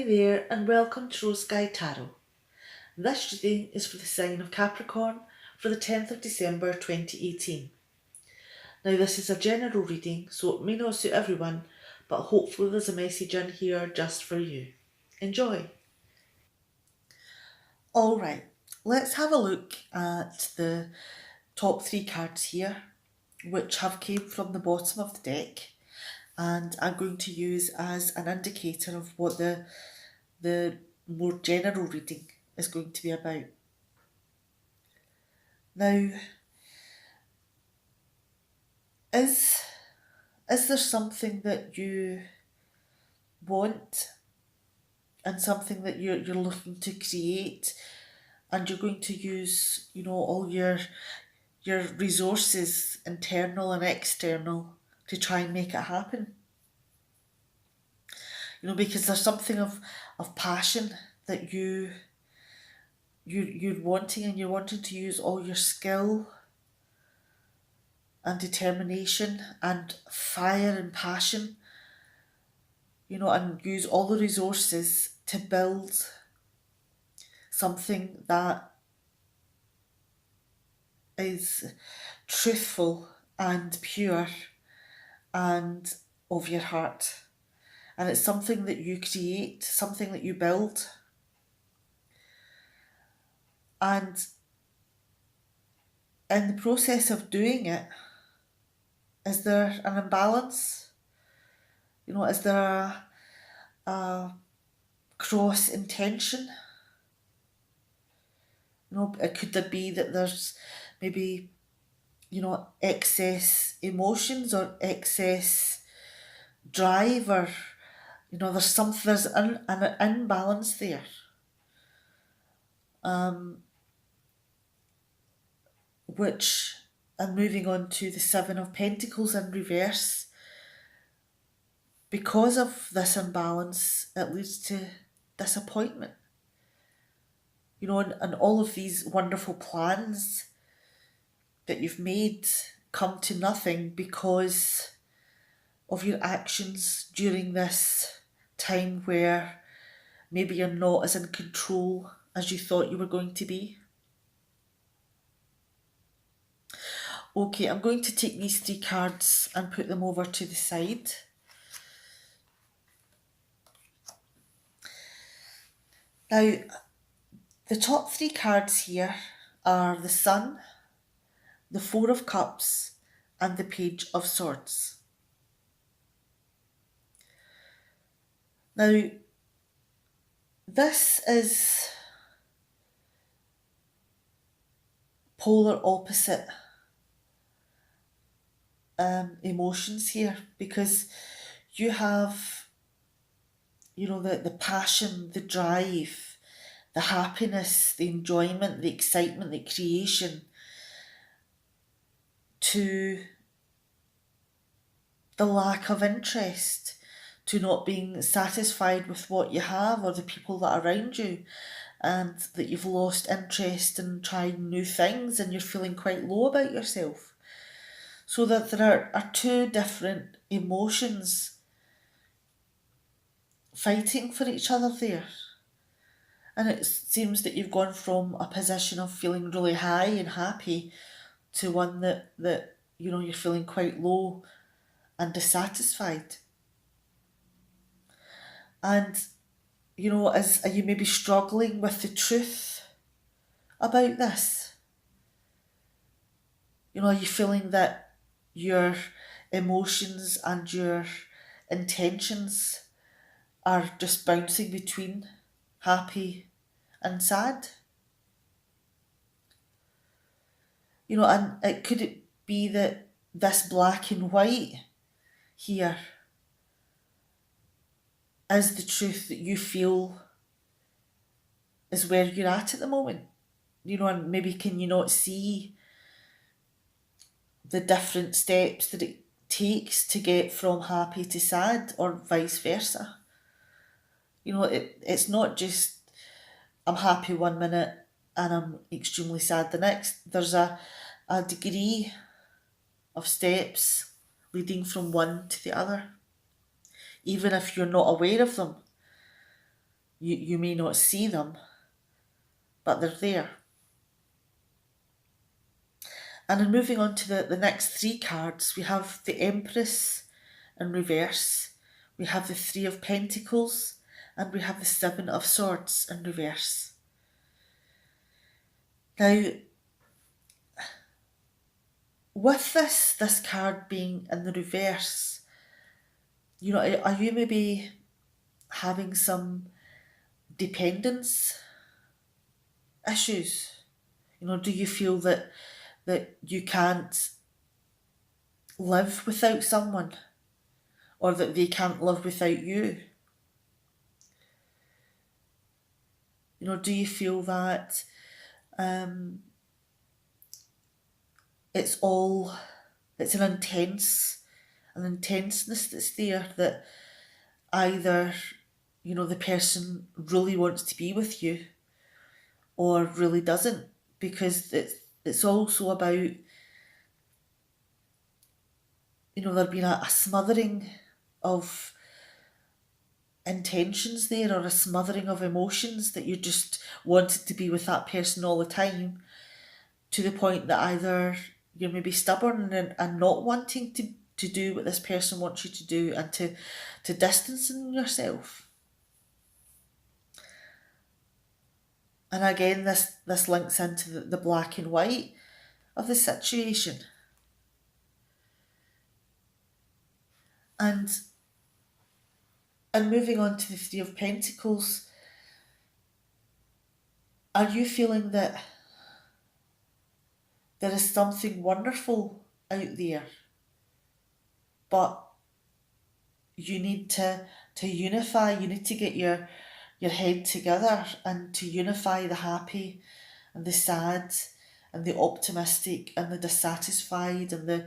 there and welcome to Rose Sky Tarot. This reading is for the sign of Capricorn for the 10th of December 2018. Now this is a general reading, so it may not suit everyone, but hopefully there's a message in here just for you. Enjoy! Alright, let's have a look at the top three cards here, which have came from the bottom of the deck, and I'm going to use as an indicator of what the more general reading is going to be about. Now, is there something that you want and something that you're looking to create, and you're going to use, all your resources, internal and external, to try and make it happen? Because there's something of passion that you're wanting, and you're wanting to use all your skill and determination and fire and passion, and use all the resources to build something that is truthful and pure and of your heart. And it's something that you create, something that you build. And in the process of doing it, is there an imbalance? Is there a cross intention? Could there be that there's maybe, excess emotions or excess drive, or, there's an imbalance there. Which, and moving on to the Seven of Pentacles in reverse, because of this imbalance, it leads to disappointment. And all of these wonderful plans that you've made come to nothing because of your actions during this time where maybe you're not as in control as you thought you were going to be. Okay, I'm going to take these three cards and put them over to the side. Now, the top three cards here are the Sun, the Four of Cups, and the Page of Swords. Now, this is polar opposite emotions here, because you have, the passion, the drive, the happiness, the enjoyment, the excitement, the creation, to the lack of interest, to not being satisfied with what you have or the people that are around you, and that you've lost interest in trying new things and you're feeling quite low about yourself. So that there are two different emotions fighting for each other there. And it seems that you've gone from a position of feeling really high and happy to one that you're feeling quite low and dissatisfied. And, are you maybe struggling with the truth about this? Are you feeling that your emotions and your intentions are just bouncing between happy and sad? And could it be that this black and white here is the truth that you feel is where you're at the moment? And maybe can you not see the different steps that it takes to get from happy to sad, or vice versa? It's not just I'm happy one minute and I'm extremely sad the next. There's a degree of steps leading from one to the other, even if you're not aware of them. You may not see them, but they're there. And then moving on to the next three cards, we have the Empress in reverse, we have the Three of Pentacles, and we have the Seven of Swords in reverse. Now, with this card being in the reverse, are you maybe having some dependence issues? Do you feel that you can't live without someone, or that they can't live without you? Do you feel that um, it's all it's an intenseness that's there, that either the person really wants to be with you or really doesn't, because it's also about there being a smothering of intentions there, or a smothering of emotions, that you just wanted to be with that person all the time, to the point that either you're maybe stubborn and not wanting to do what this person wants you to do, and to distancing yourself. And again, this links into the black and white of the situation. And moving on to the Three of Pentacles, are you feeling that there is something wonderful out there, but you need to unify, you need to get your head together and to unify the happy and the sad and the optimistic and the dissatisfied, and the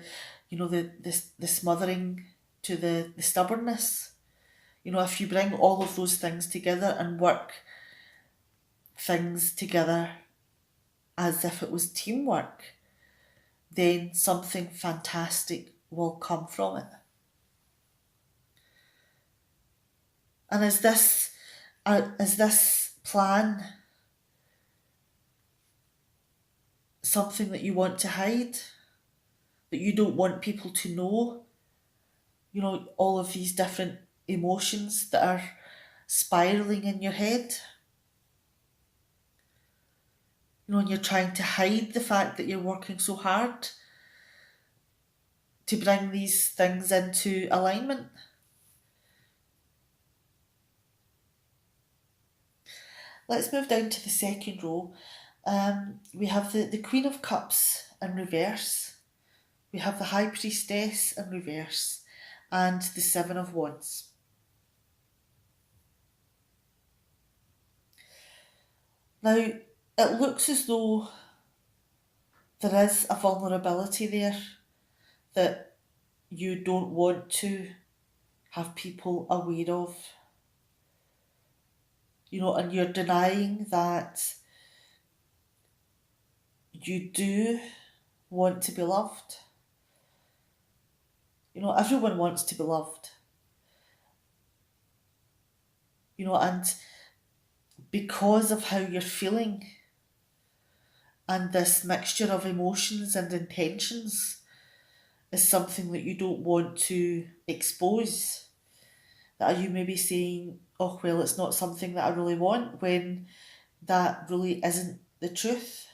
smothering to the stubbornness? If you bring all of those things together and work things together as if it was teamwork, then something fantastic will come from it. And is this plan something that you want to hide? That you don't want people to know? All of these different emotions that are spiraling in your head? And you're trying to hide the fact that you're working so hard to bring these things into alignment. Let's move down to the second row. We have the Queen of Cups in reverse. We have the High Priestess in reverse. And the Seven of Wands. Now, it looks as though there is a vulnerability there that you don't want to have people aware of. And you're denying that you do want to be loved. Everyone wants to be loved. And because of how you're feeling and this mixture of emotions and intentions is something that you don't want to expose, that are you maybe saying, oh, well, it's not something that I really want, when that really isn't the truth.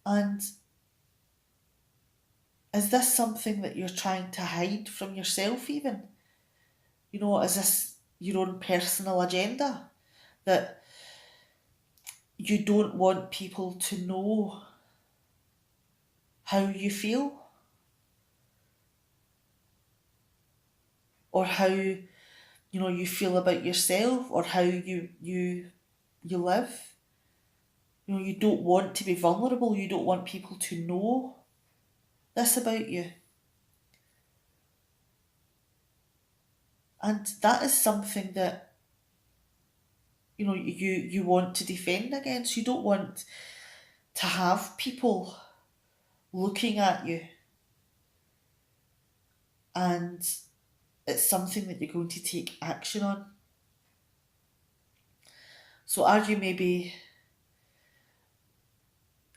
And is this something that you're trying to hide from yourself even? Is this your own personal agenda? That you don't want people to know how you feel? Or how, you feel about yourself, or how you live? You don't want to be vulnerable. You don't want people to know this about you. And that is something that, you want to defend against. You don't want to have people looking at you and it's something that you're going to take action on. So are you maybe,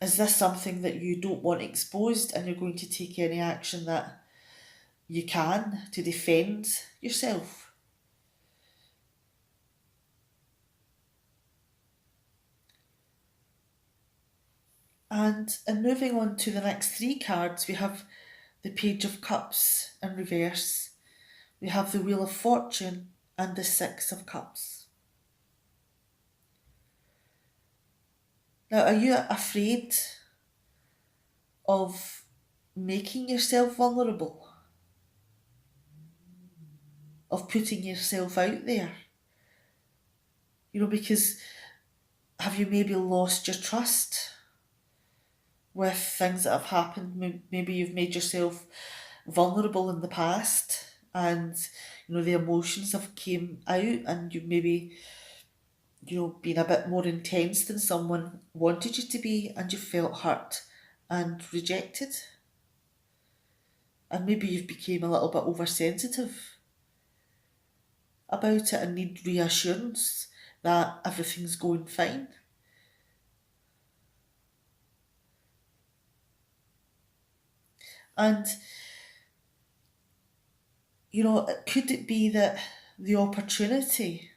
is this something that you don't want exposed and you're going to take any action that you can to defend yourself? And moving on to the next three cards, we have the Page of Cups in reverse, we have the Wheel of Fortune, and the Six of Cups. Now, are you afraid of making yourself vulnerable? Of putting yourself out there? Because have you maybe lost your trust with things that have happened? Maybe you've made yourself vulnerable in the past, and the emotions have came out, and you've maybe been a bit more intense than someone wanted you to be, and you felt hurt and rejected, and maybe you've become a little bit oversensitive about it and need reassurance that everything's going fine. And could it be that the opportunity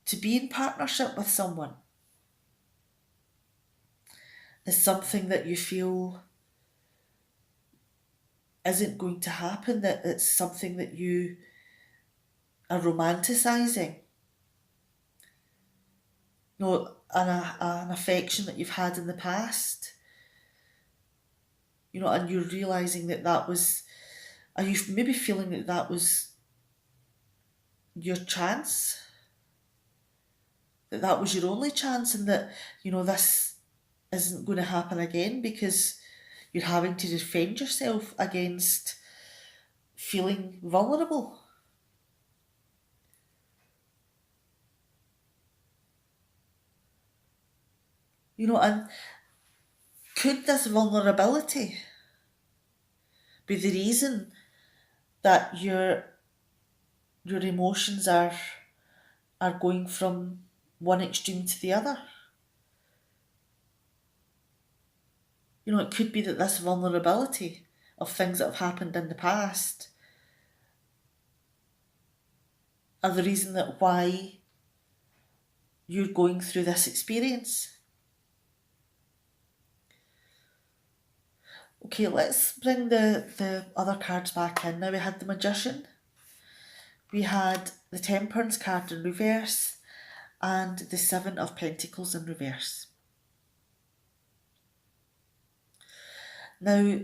to be in partnership with someone is something that you feel isn't going to happen, that it's something that you are romanticising? An affection that you've had in the past, and you're realising that was, are you maybe feeling that was your chance? That was your only chance, and that, this isn't going to happen again because you're having to defend yourself against feeling vulnerable. And could this vulnerability be the reason that your emotions are going from one extreme to the other? It could be that this vulnerability of things that have happened in the past are the reason that why you're going through this experience. Okay, let's bring the other cards back in. Now we had the Magician, we had the Temperance card in reverse, and the Seven of Pentacles in reverse. Now,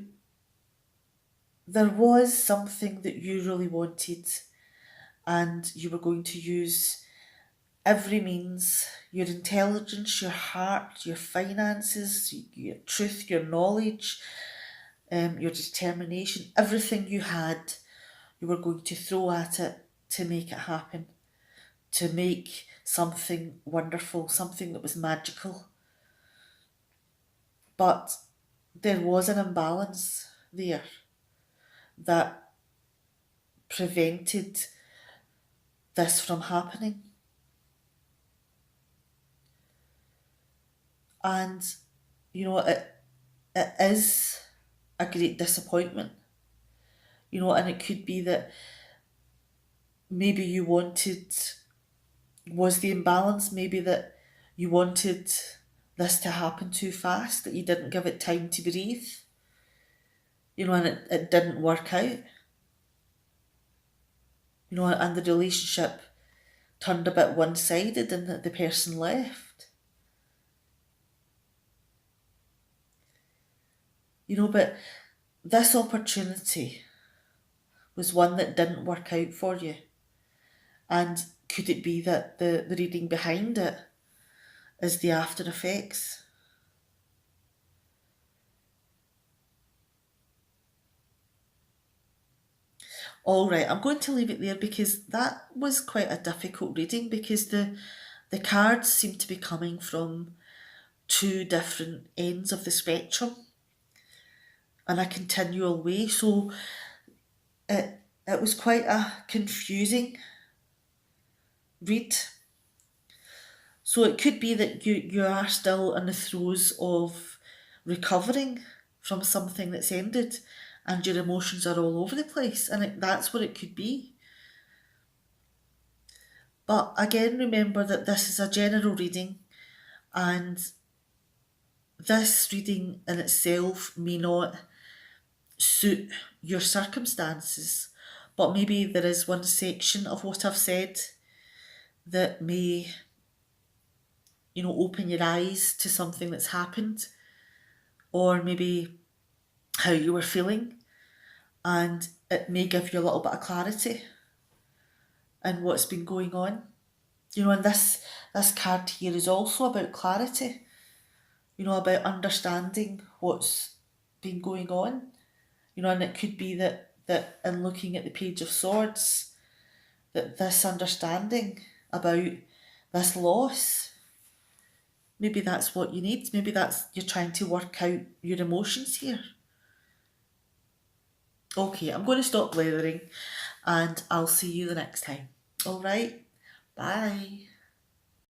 there was something that you really wanted, and you were going to use every means, your intelligence, your heart, your finances, your truth, your knowledge, your determination, everything you had, you were going to throw at it to make it happen, to make something wonderful, something that was magical. But there was an imbalance there that prevented this from happening. And, it is a great disappointment, and it could be that maybe you wanted, was the imbalance maybe that you wanted this to happen too fast, that you didn't give it time to breathe, and it didn't work out, and the relationship turned a bit one-sided and the person left. But this opportunity was one that didn't work out for you. And could it be that the reading behind it is the after effects? All right, I'm going to leave it there because that was quite a difficult reading, because the cards seem to be coming from two different ends of the spectrum in a continual way. So it was quite a confusing read. So it could be that you are still in the throes of recovering from something that's ended and your emotions are all over the place. And that's what it could be. But again, remember that this is a general reading, and this reading in itself may not suit your circumstances. But maybe there is one section of what I've said that may, open your eyes to something that's happened, or maybe how you were feeling, and it may give you a little bit of clarity in what's been going on. And this card here is also about clarity, about understanding what's been going on. And it could be that in looking at the Page of Swords, that this understanding about this loss, maybe that's what you need. Maybe that's you're trying to work out your emotions here. Okay, I'm going to stop blathering and I'll see you the next time. All right, bye.